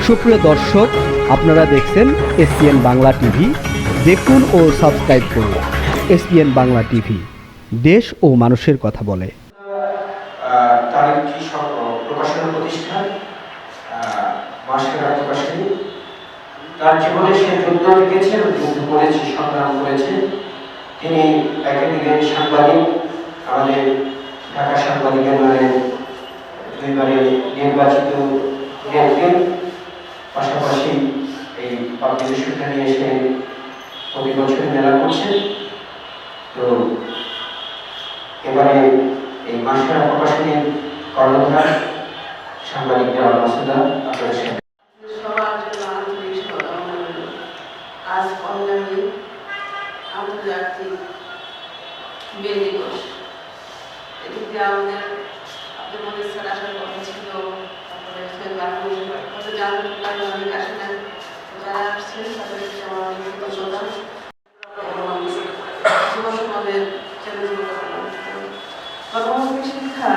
সুপ্রিয় দর্শক, আপনারা দেখছেন এসপিএন বাংলা টিভি। দেখুন ও সাবস্ক্রাইব করুন এসপিএন বাংলা টিভি, দেশ ও মানুষের কথা বলে। তার একটি প্রকাশনা প্রতিষ্ঠান মাসেরা প্রকাশনী। তার জীবনে সে যুদ্ধ লিখেছে, যুদ্ধ করেছে, সংগ্রাম করেছে। তিনি একাধিক সাংবাদিক, আমাদের ঢাকা সাংবাদিক ইউনিয়নের দুইবারে নির্বাচিত নেত্রী, পাশাপাশি এই বিশ্ববিদ্যালয় নিয়ে এসে প্রতি বছর মেলা করছেন। তো এবারে এই মাসেরা প্রকাশনীর কর্ণধার সাংবাদিক দেওয়াল মাসুদা আপনাদের সাথে। আজ অনলাইনে আন্তর্জাতিক মেল দিবস। এদিকে আমাদের আপনাদের মধ্যে স্যার আসার কথা ছিল, তারপরে হয়তো জানতে পারেন অনেক আসে না, যারা আসছেন তাদেরকে আমার অনেক কৃতজ্ঞতা। যুব সমাজের গণমুখী শিক্ষা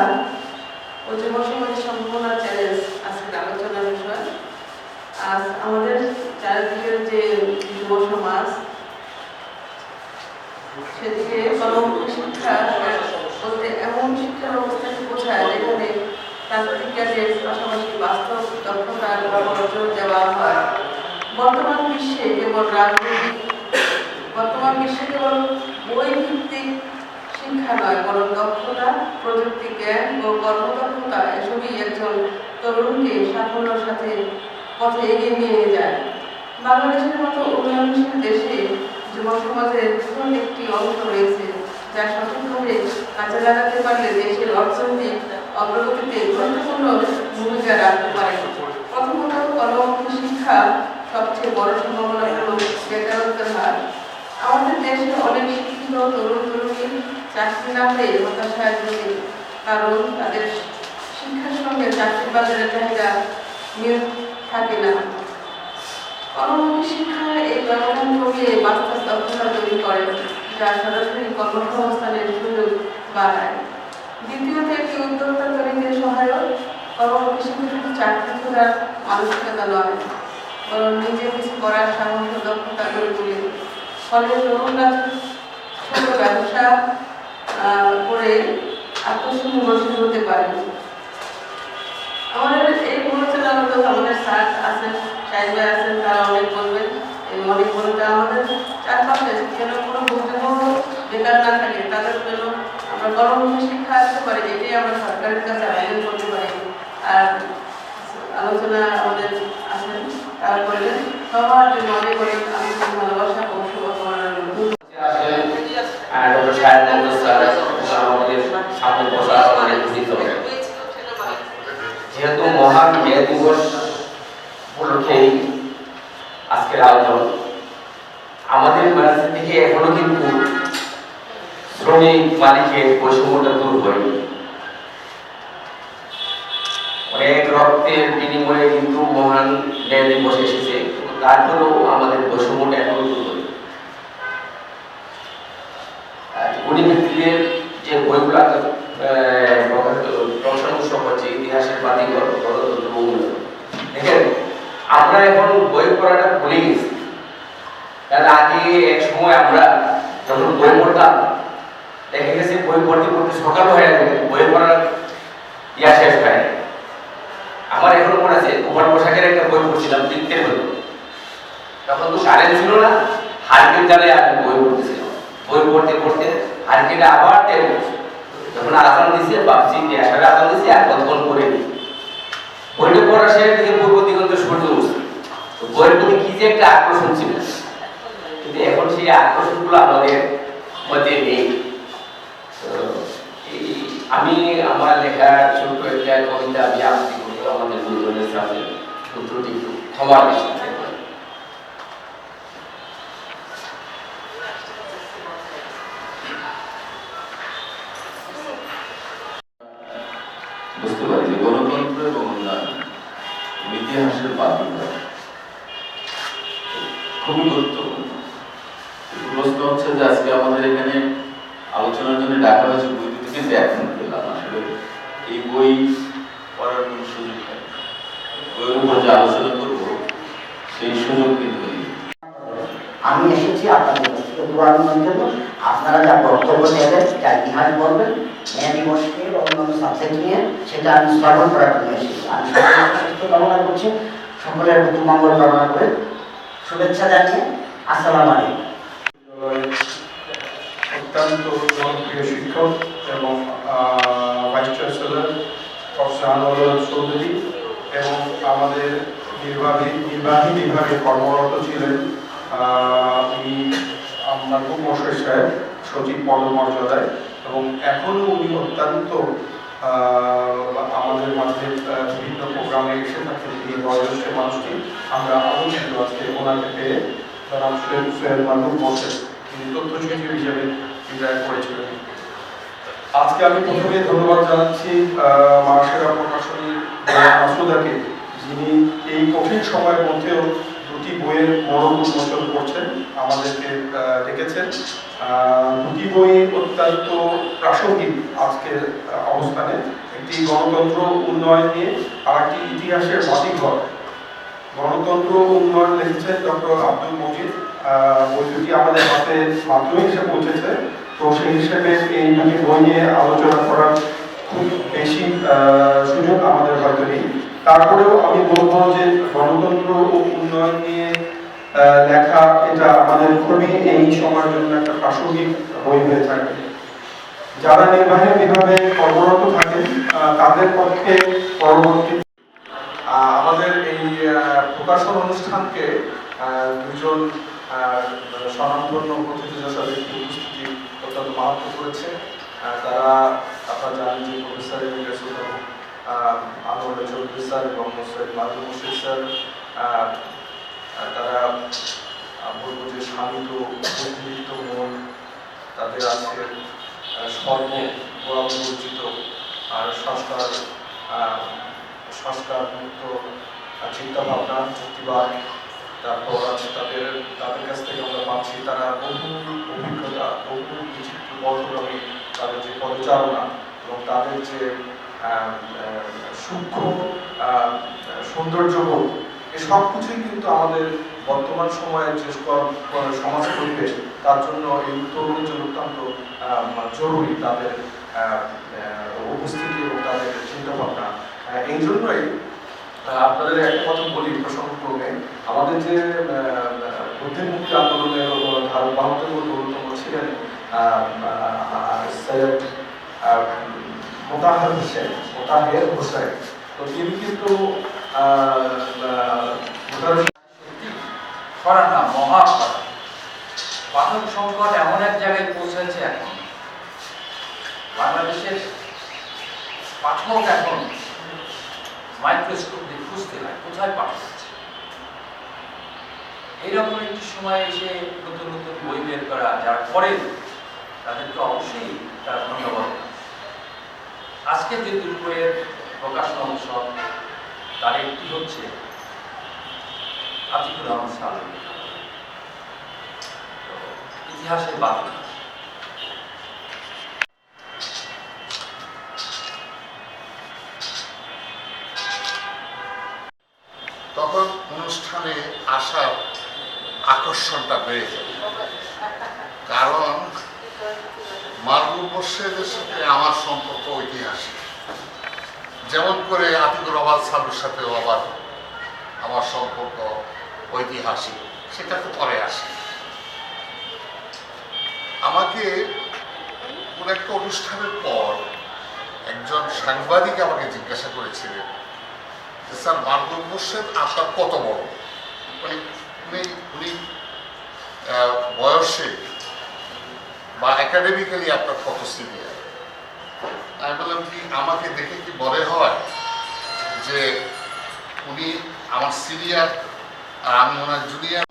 ও যুব সমাজের সম্ভাবনা চ্যালেঞ্জ আজকের আলোচনার বিষয়। আজ আমাদের চারিদিকের যে যুব সমাজ, সেদিকে গণমুখী শিক্ষা বলতে এমন শিক্ষার অবস্থাকে বোঝায় যেখানে তাত্ত্বিক জ্ঞানের পাশাপাশি বাস্তব দক্ষতার উপর জোর দেওয়া হয়। বর্তমান বিশ্বে কেবল বই ভিত্তিক শিক্ষা নয়, বরং দক্ষতা, প্রযুক্তি জ্ঞান ও কর্মদক্ষতা এসবই একজন তরুণকে সাফল্যের সাথে পথে এগিয়ে নিয়ে যায়। বাংলাদেশের মতো উন্নয়নশীল দেশে যুব সমাজের বিপুল একটি অংশ রয়েছে, যা সঠিকভাবে কাজে লাগাতে পারলে দেশের অর্থনৈতিক অগ্রগতিতে গুরুত্বপূর্ণ ভূমিকা রাখতে পারে। প্রথমত, গণমুখী শিক্ষা সবচেয়ে বড় সম্ভাবনা হল বেকারত্বের হার। আমাদের দেশে অনেক শিক্ষিত তরুণ তরুণী চাকরি না পেয়ে হতাশায় ভোগে, কারণ তাদের শিক্ষার সঙ্গে চাকরির বাজারে চাহিদা মিল থাকে না। গণমুখী শিক্ষা এই ব্যবধান কমিয়ে বাস্তব দক্ষতা তৈরি করে, যা সরাসরি কর্মসংস্থানের সুযোগ বাড়ায়। দ্বিতীয়ত, একটি উদ্যোক্তা তৈরিতে সহায়ক। গণমুখী শিক্ষা শুধু চাকরি খোঁজার মানসিকতা নয়, বরং নিজে কিছু করার সাহস ও দক্ষতা গড়ে তোলে। ফলে তরুণরা ছোট ব্যবসা করে আত্মনির্ভরশীল হতে পারে। আমাদের এই প্রচারণা আমাদের স্যার আছেন, সাহেব ভাই আছেন, তারা অনেক বলবেন, অনেক বলতে আমাদের চারপাশে যেন কোনো বুদ্ধিমূর্খ বেকার না থাকে, তাদের জন্য আমরা গণমুখী শিক্ষা আসতে পারি, এটাই আমরা সরকারের কাছে আবেদন করতে পারি। আর আলোচনা আমাদের আছেন, তারা করলেন। সবার জন্য অনেক অনেক আন্তরিক ভালোবাসা ও শুভকামনা রইল। যেহেতু মহান মে দিবস উপলক্ষে আজকের আয়োজন, আমাদের ভার্সিটি থেকে এখনো কিন্তু শ্রমিক মালিকের বৈষম্যটা দূর হয়নি। অনেক রক্তের বিনিময়ে কিন্তু মহান মে দিবস এসেছে, তারপরেও আমাদের বৈষম্যটা এখনো দূর হয়নি। গণিতবিদদের যে বইগুলা প্রশংসা হচ্ছে, ইতিহাসের বাতিঘর, গণতন্ত্র, দেখেন আমরা এখন বই পড়াটা ভুলে গেছি। তার আগে এক সময় আমরা যখন বই পড়তাম, দেখা গেছে বই পড়তে পড়তে সকাল হয়ে যাবে, বই পড়ার শেষ হয়। আমার এখনো মনে আছে, কুমার পোশাকের একটা বই পড়ছিলাম, বৃত্তের বই। তখন তো কারেন্ট ছিল না, হারকেল জ্বালে আমি বই পড়তেছিলাম। বই পড়তে পড়তে হারকেলে আবার তেল পড়ছে। যখন আজান দিছে ভাবছি আসলে আজান দিছে আর কতক্ষণ করে নি। বইটা পড়া শেষ দিকে পূর্ব দিগন্তে সূর্য উঠছে। বইয়ের প্রতি কি যে একটা আকর্ষণ ছিল, কিন্তু এখন সেই আকর্ষণগুলো আমাদের মধ্যে নেই। আমি আমার লেখা ছোট্ট একটা কবিতা আমি আবৃত্তি করবো আমাদের গুরুজনের সামনে, পুত্রটি একটু ক্ষমার বিষয়। বুঝতে পারি যে গণতন্ত্র এবং উন্নয়ন ইতিহাসের বাতিঘর খুবই গুরুত্বপূর্ণ। প্রশ্ন হচ্ছে যে আজকে আমাদের এখানে আলোচনার জন্য ডাকা হয়েছে বই দুটি, কিন্তু এখন পেলাম আসলে এই বই পড়ার কোন সুযোগ নেই। বইয়ের উপর যে আলোচনা করবো সেই সুযোগ কিন্তু নেই। আমি এসেছি আপনাদের কাছ থেকে দোয়া নেওয়ার জন্য। আপনারা যা বক্তব্য দেবেন, যা ইতিহাস বলবেন, মে দিবসকে বা অন্যান্য সাবজেক্ট নিয়ে, সেটা আমি শ্রবণ করার জন্য এসেছি। আমি সকলের সুস্থ কামনা করছি, সকলের প্রতি মঙ্গল কামনা করে শুভেচ্ছা জানিয়ে আসসালামু আলাইকুম। অত্যন্ত জনপ্রিয় শিক্ষক এবং vice chancellor professor Anwar Chowdhury এবং আমাদের নির্বাহী বিভাগে কর্মরত ছিলেন উনি মাহবুব মশাই সাহেব, সচিব পদমর্যাদায়, এবং এখনও উনি অত্যন্ত আমাদের মাঝে বিভিন্ন প্রোগ্রামে এসে থাকেন। এই বয়োজ্যেষ্ঠ মানুষটি আমরা আলোচিত আজকে ওনাকে পেয়ে, জনাব সৈয়দ মাহবুব মশাই, তিনি তথ্য সচিব হিসেবে রিটায়ার করেছিলেন। আজকে আমি প্রথমে ধন্যবাদ জানাচ্ছি মাসেরা প্রকাশনী মাসুদাকে, যিনি এই কঠিন সময়ের মধ্যেও দুটি বইয়ের মরণ উন্মোচন করছেন, আমাদেরকে ডেকেছেন। দুটি বই অত্যন্ত প্রাসঙ্গিক আজকের অবস্থানে, একটি গণতন্ত্র উন্নয়ন নিয়ে আর একটি ইতিহাসের বাতিঘর। গণতন্ত্র উন্নয়ন লিখেছেন ডক্টর আব্দুল মজিদ, বই দুটি আমাদের হাতে মাধ্যমিক হিসেবে পৌঁছেছে। তো সেই হিসেবে এই দুটি বই নিয়ে আলোচনা করার খুব বেশি সুযোগ আমাদের হয়তো নেই। তারপরেও আমি বলবো যে গণতন্ত্র ও উন্নয়ন নিয়ে লেখা এটা আমাদের খুবই এই সময়ের জন্য একটা প্রাসঙ্গিক বই হয়ে থাকে। যারা নির্বাহী বিভাগে কর্মরত থাকেন তাদের পক্ষে পরবর্তী আমাদের এই প্রকাশন অনুষ্ঠানকে দুজন স্বনামধন্য অতিথিদের সাথে উপস্থিতি অত্যন্ত মাহাত্ম করেছে। তারা আপনারা জানেন যে professor Emirates Anwar Chowdhury sir এবং সৈয়দ মাহবুব মুর্শিদ স্যার, তারা বলবো যে শান্ত বুদ্ধিদীপ্ত মন, তাদের আছে সর্ববর্জিত আর সংস্কার মুক্ত চিন্তাভাবনা, যুক্তিবাদ। তারপর আছে তাদের কাছ থেকে আমরা পাচ্ছি তারা বহু অভিজ্ঞতা, বহু বিচিত্র পথগামী, তাদের যে পদচারণা এবং তাদের যে সূক্ষ্ম সৌন্দর্যবোধ, এই সব কিছুই কিন্তু আমাদের বর্তমান সময়ের যে সমাজ পরিবেশ, তার জন্য এই তরুণের জন্য অত্যন্ত জরুরি তাদের উপস্থিতি এবং তাদের চিন্তাভাবনা। এই জন্যই আপনাদের একটা কথা বলি প্রসঙ্গক্রমে, আমাদের যে বুদ্ধিমুক্তি আন্দোলনের ধারক বাহকদের মধ্যে অন্যতম ছিলেন সৈয়দ মোতাহের হোসেন। তো তিনি কিন্তু খরা না, মহা খরা। পাঠক সংকট এমন এক জায়গায় পৌঁছেছে এখন, বাংলাদেশের পাঠক এখন মাইক্রোস্কোপ দিয়ে খুঁজতে হয় কোথায় পাঠক আছে। এইরকম একটি সময় এসে নতুন নতুন বই বের করা যারা করেন তাদেরকে অবশ্যই তারা ধন্যবাদ। আজকে যে দুটো বইয়ের প্রকাশনা উৎসব, তার একটি হচ্ছে আতিকুর রহমান সালেহ, ইতিহাসের বাতিল। তখন অনুষ্ঠানে আসার আকর্ষণটা বেড়ে যায়, কারণ মাহবুব মোর্শেদের সাথে আমার সম্পর্ক ঐতিহাসিক। যেমন করে আতিকুর রহমান সালের সাথেও আবার আমার সম্পর্ক ঐতিহাসিক, সেটা তো পরে আসে। আমাকে কোনো একটা অনুষ্ঠানের পর একজন সাংবাদিক আমাকে জিজ্ঞাসা করেছিলেন, স্যার মাহবুব মোর্শেদ আপনার কত বড়, মানে উনি বয়সে বা একাডেমিক্যালি আপনার কত সিনিয়র। আমি বললাম কি, আমাকে দেখে কি মনে হয় যে উনি আমার সিনিয়র আর আমি ওনার জুনিয়র?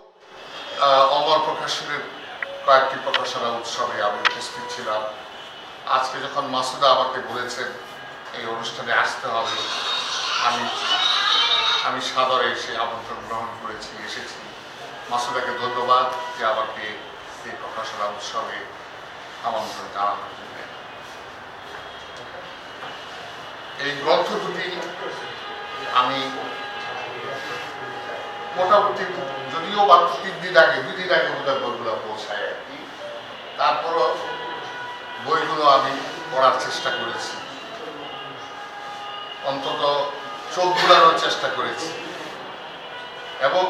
অমর প্রকাশনের কয়েকটি প্রকাশনা উৎসবে আমি উপস্থিত ছিলাম। আজকে যখন মাসুদা আমাকে বলেছেন এই অনুষ্ঠানে আসতে হবে, আমি সাদরে এসে আমন্ত্রণ গ্রহণ করেছি, এসেছি। মাসুদাকে ধন্যবাদ যে আমাকে এই প্রকাশনা উৎসবে আমন্ত্রণ জানানোর জন্য। এই গ্রন্থ দুটি আমি মোটামুটি মোটামুটি যদিও মাত্র 3 দিন আগে 2 দিন আগে বোধহয় বইগুলো পৌঁছায় আর কি, তারপরও বইগুলো আমি পড়ার চেষ্টা করেছি, অন্তত চোখ ঘুরানোর চেষ্টা করেছি। এবং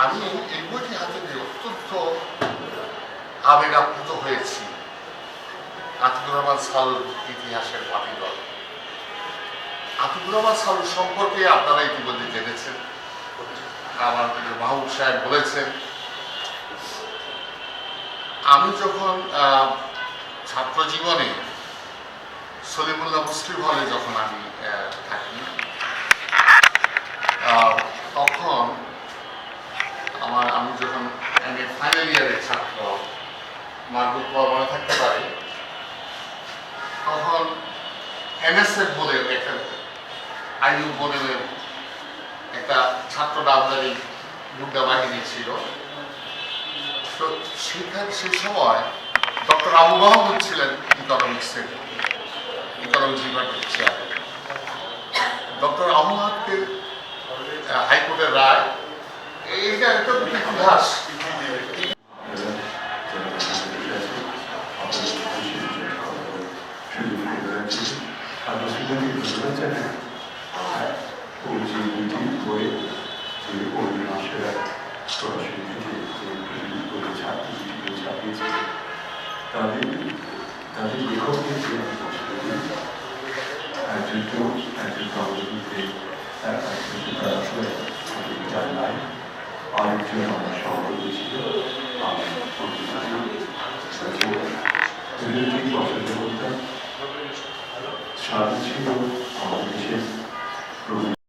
আমি এই বইটি হাতে নিয়ে অত্যন্ত আবেগ আপ্লুত হয়েছি। আতিকুর রহমান সালুর ইতিহাসের বাতিঘর। আতিকুর রহমান সালু সম্পর্কে আপনারা ইতিমধ্যে জেনেছেন, আমার মাহবুব সাহেব বলেছেন। আমি যখন ছাত্র জীবনে সলিমুল্লাহ মুসলিম হলে যখন আমি থাকি, তখন আমি যখন ফাইনাল ইয়ারের ছাত্র, মাহবুব মনে থাকতে পারে, তখন এনএসএফ বলে একটা আইনু বলে একটা ছাত্র নামদারি গুন্ডা বাহিনী ছিল। তো সেখানে সেই সময় ডক্টর আবু মাহমুদ ছিলেন economics department chairman. Doctor Abu মাহমুদের হাইকোর্টের রায়, এইটা একটা ইতিহাস। তাদের লেখকদের যে একজন